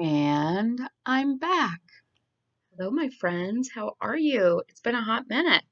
And I'm back. Hello, my friends. How are you? It's been a hot minute.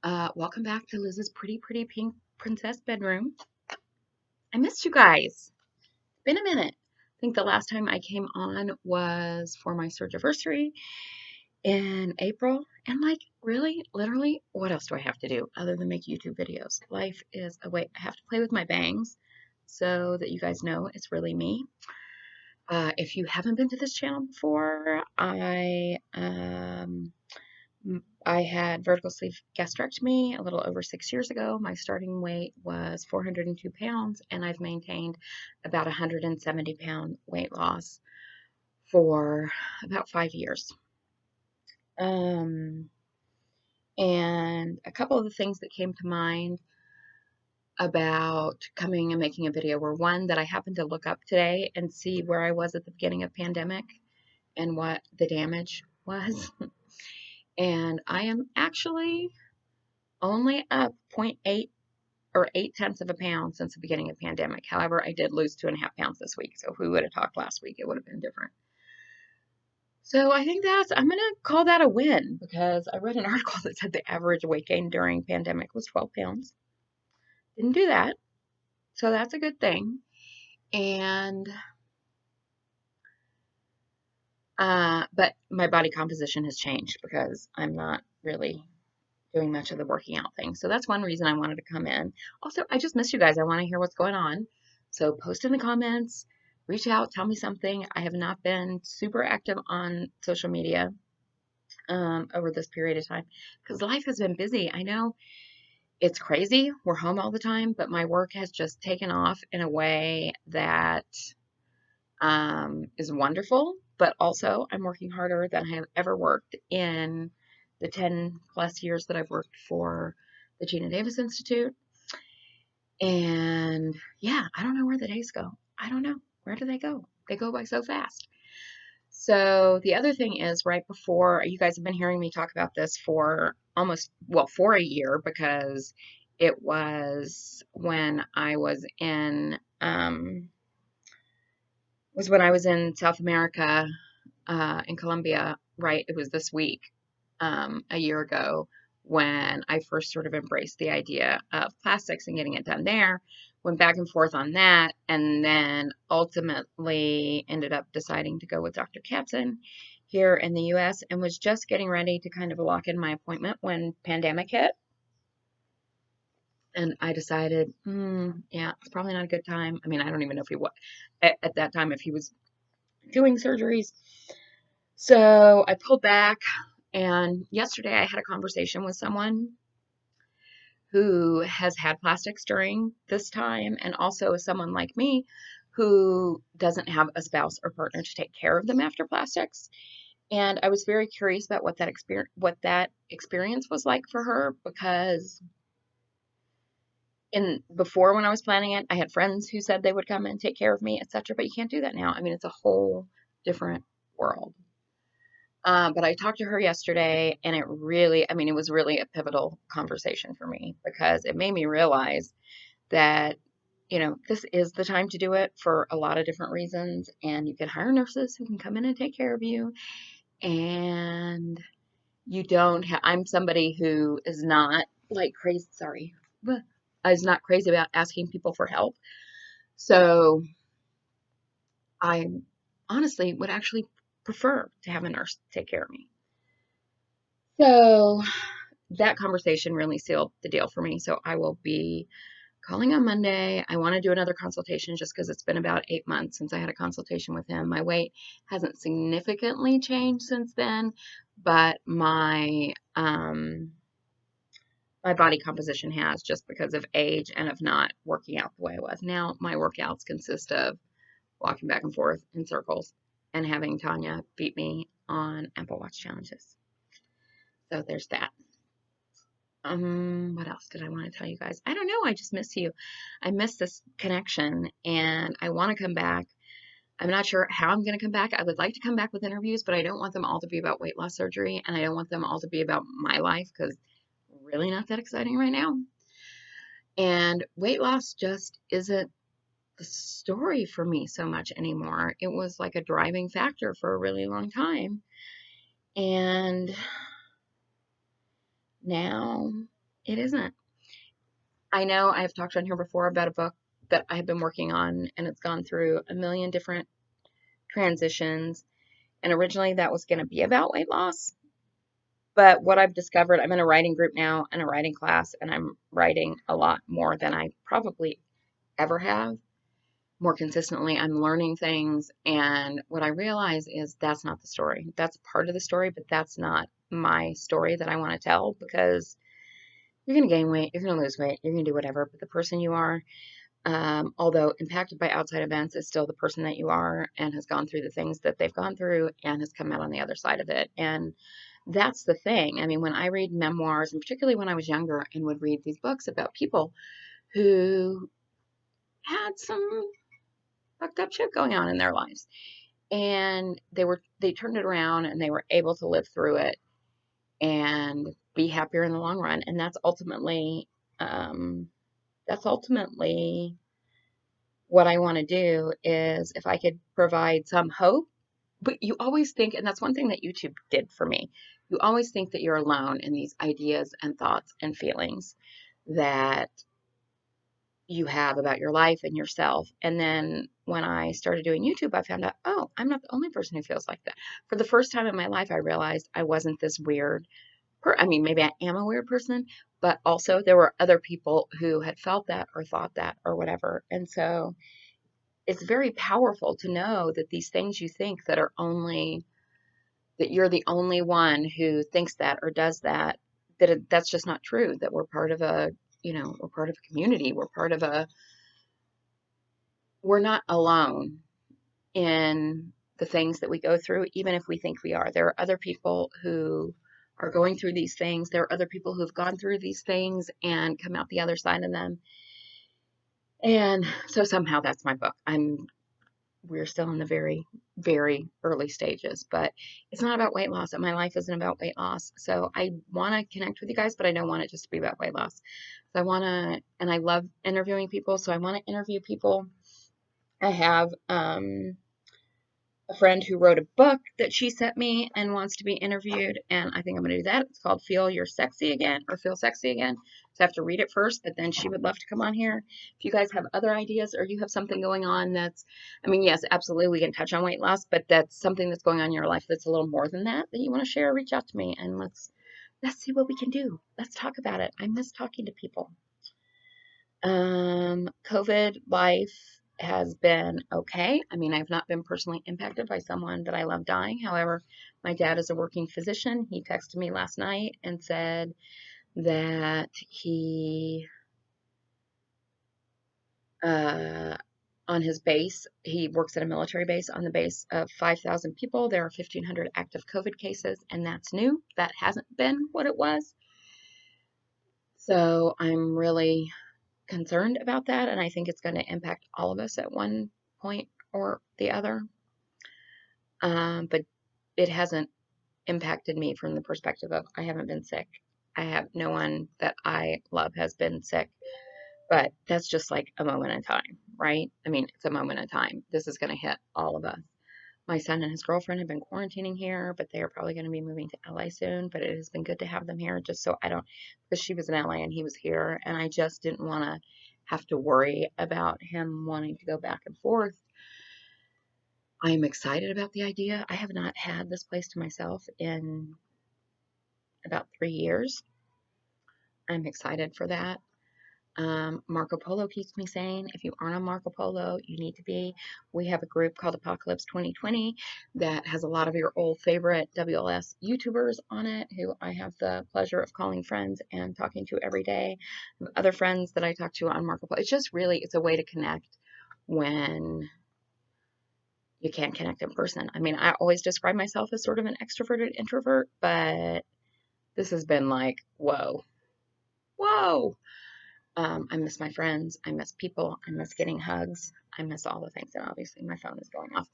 Welcome back to Liz's pretty pink princess bedroom. I missed you guys. It's been a minute. I think the last time I came on was for my surgiversary in April. And really, literally, what else do I have to do other than make YouTube videos? Life is a way. I have to play with my bangs so that you guys know it's really me. If you haven't been to this channel before, I had vertical sleeve gastrectomy a little over 6 years ago. My starting weight was 402 pounds, and I've maintained about 170-pound weight loss for about 5 years. Um, and a couple of the things that came to mind about coming and making a video were one that I happened to look up today and see where I was at the beginning of pandemic and what the damage was. And I am actually only up 0.8 or 0.8 of a pound since the beginning of pandemic. However, I did lose 2.5 pounds this week. So if we would have talked last week, it would have been different. So I think I'm going to call that a win because I read an article that said the average weight gain during pandemic was 12 pounds. Didn't do that. So that's a good thing. And, but my body composition has changed because I'm not really doing much of the working out thing. So that's one reason I wanted to come in. Also, I just miss you guys. I want to hear what's going on. So post in the comments, reach out, tell me something. I have not been super active on social media over this period of time because life has been busy. I know it's crazy. We're home all the time, but my work has just taken off in a way that is wonderful. But also, I'm working harder than I have ever worked in the 10 plus years that I've worked for the Gina Davis Institute. And yeah, I don't know where the days go. I don't know. Where do they go? They go by so fast. So the other thing is right before, you guys have been hearing me talk about this for for a year because it was when I was in South America, in Colombia, right? It was this week, a year ago, when I first sort of embraced the idea of plastics and getting it done there. Went back and forth on that, and then ultimately ended up deciding to go with Dr. Kapson here in the US and was just getting ready to kind of lock in my appointment when pandemic hit. And I decided, yeah, it's probably not a good time. I mean, I don't even know if he was at that time, if he was doing surgeries. So I pulled back, and yesterday I had a conversation with someone who has had plastics during this time, and also someone like me who doesn't have a spouse or partner to take care of them after plastics. And I was very curious about what that experience was like for her because before when I was planning it, I had friends who said they would come and take care of me, etc. But you can't do that now. I mean, it's a whole different world. But I talked to her yesterday, and it was really a pivotal conversation for me because it made me realize that, this is the time to do it for a lot of different reasons. And you can hire nurses who can come in and take care of you. And I'm somebody who is not like crazy, sorry, is not crazy about asking people for help. So I honestly would actually prefer to have a nurse take care of me. So that conversation really sealed the deal for me. So I will be calling on Monday. I want to do another consultation just because it's been about 8 months since I had a consultation with him. My weight hasn't significantly changed since then, but my body composition has, just because of age and of not working out the way I was. Now my workouts consist of walking back and forth in circles and having Tanya beat me on Apple Watch challenges. So there's that. What else did I want to tell you guys? I don't know. I just miss you. I miss this connection, and I want to come back. I'm not sure how I'm going to come back. I would like to come back with interviews, but I don't want them all to be about weight loss surgery, and I don't want them all to be about my life because really not that exciting right now. And weight loss just isn't the story for me so much anymore. It was like a driving factor for a really long time. And now it isn't. I know I've talked on here before about a book that I've been working on, and it's gone through a million different transitions. And originally that was going to be about weight loss. But what I've discovered, I'm in a writing group now and a writing class, and I'm writing a lot more than I probably ever have. More consistently, I'm learning things. And what I realize is that's not the story. That's part of the story, but that's not my story that I want to tell, because you're going to gain weight, you're going to lose weight, you're going to do whatever. But the person you are, although impacted by outside events, is still the person that you are and has gone through the things that they've gone through and has come out on the other side of it. And that's the thing. I mean, when I read memoirs, and particularly when I was younger and would read these books about people who had some fucked up shit going on in their lives, and they turned it around and they were able to live through it and be happier in the long run. And um, that's ultimately what I want to do, is if I could provide some hope. But you always think, and that's one thing that YouTube did for me, you always think that you're alone in these ideas and thoughts and feelings that you have about your life and yourself. And then when I started doing YouTube, I found out, oh, I'm not the only person who feels like that. For the first time in my life, I realized I wasn't this weird I mean, maybe I am a weird person, but also there were other people who had felt that or thought that or whatever. And so it's very powerful to know that these things you think that you're the only one who thinks that or does that, that's just not true, that we're part of we're part of a community. We're not alone in the things that we go through, even if we think we are. There are other people who are going through these things. There are other people who've gone through these things and come out the other side of them. And so somehow that's my book. We're still in the very, very early stages, but it's not about weight loss, and my life isn't about weight loss. So I want to connect with you guys, but I don't want it just to be about weight loss. So and I love interviewing people. So I want to interview people. I have, a friend who wrote a book that she sent me and wants to be interviewed, and I think I'm going to do that. It's called Feel Sexy Again. So I have to read it first, but then she would love to come on here. If you guys have other ideas, or you have something going on I mean, yes, absolutely, we can touch on weight loss, but that's something that's going on in your life that's a little more than that you want to share, reach out to me, and let's see what we can do. Let's talk about it. I miss talking to people. COVID life has been okay. I mean, I've not been personally impacted by someone that I love dying. However, my dad is a working physician. He texted me last night and said that uh, on his base, he works at a military base. On the base of 5,000 people, there are 1,500 active COVID cases, and that's new. That hasn't been what it was. So I'm really concerned about that, and I think it's going to impact all of us at one point or the other. But it hasn't impacted me from the perspective of I haven't been sick. I have no one that I love has been sick, but that's just like a moment in time, right? I mean, it's a moment in time. This is going to hit all of us. My son and his girlfriend have been quarantining here, but they are probably going to be moving to LA soon. But it has been good to have them here, just so I don't, because she was in LA and he was here, and I just didn't want to have to worry about him wanting to go back and forth. I am excited about the idea. I have not had this place to myself in about 3 years. I'm excited for that. Marco Polo keeps me sane. If you aren't on Marco Polo, you need to be. We have a group called Apocalypse 2020 that has a lot of your old favorite WLS YouTubers on it, who I have the pleasure of calling friends and talking to every day. Other friends that I talk to on Marco Polo. It's a way to connect when you can't connect in person. I mean, I always describe myself as sort of an extroverted introvert, but this has been like, whoa, whoa. I miss my friends. I miss people. I miss getting hugs. I miss all the things. And obviously my phone is going off.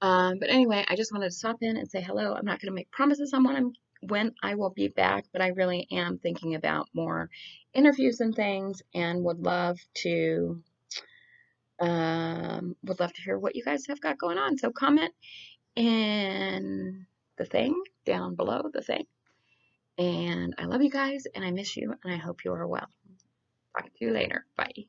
But anyway, I just wanted to stop in and say hello. I'm not going to make promises on when I will be back, but I really am thinking about more interviews and things, and would love to Would love to hear what you guys have got going on. So comment in the thing down below the thing. And I love you guys and I miss you and I hope you are well. Talk to you later. Bye.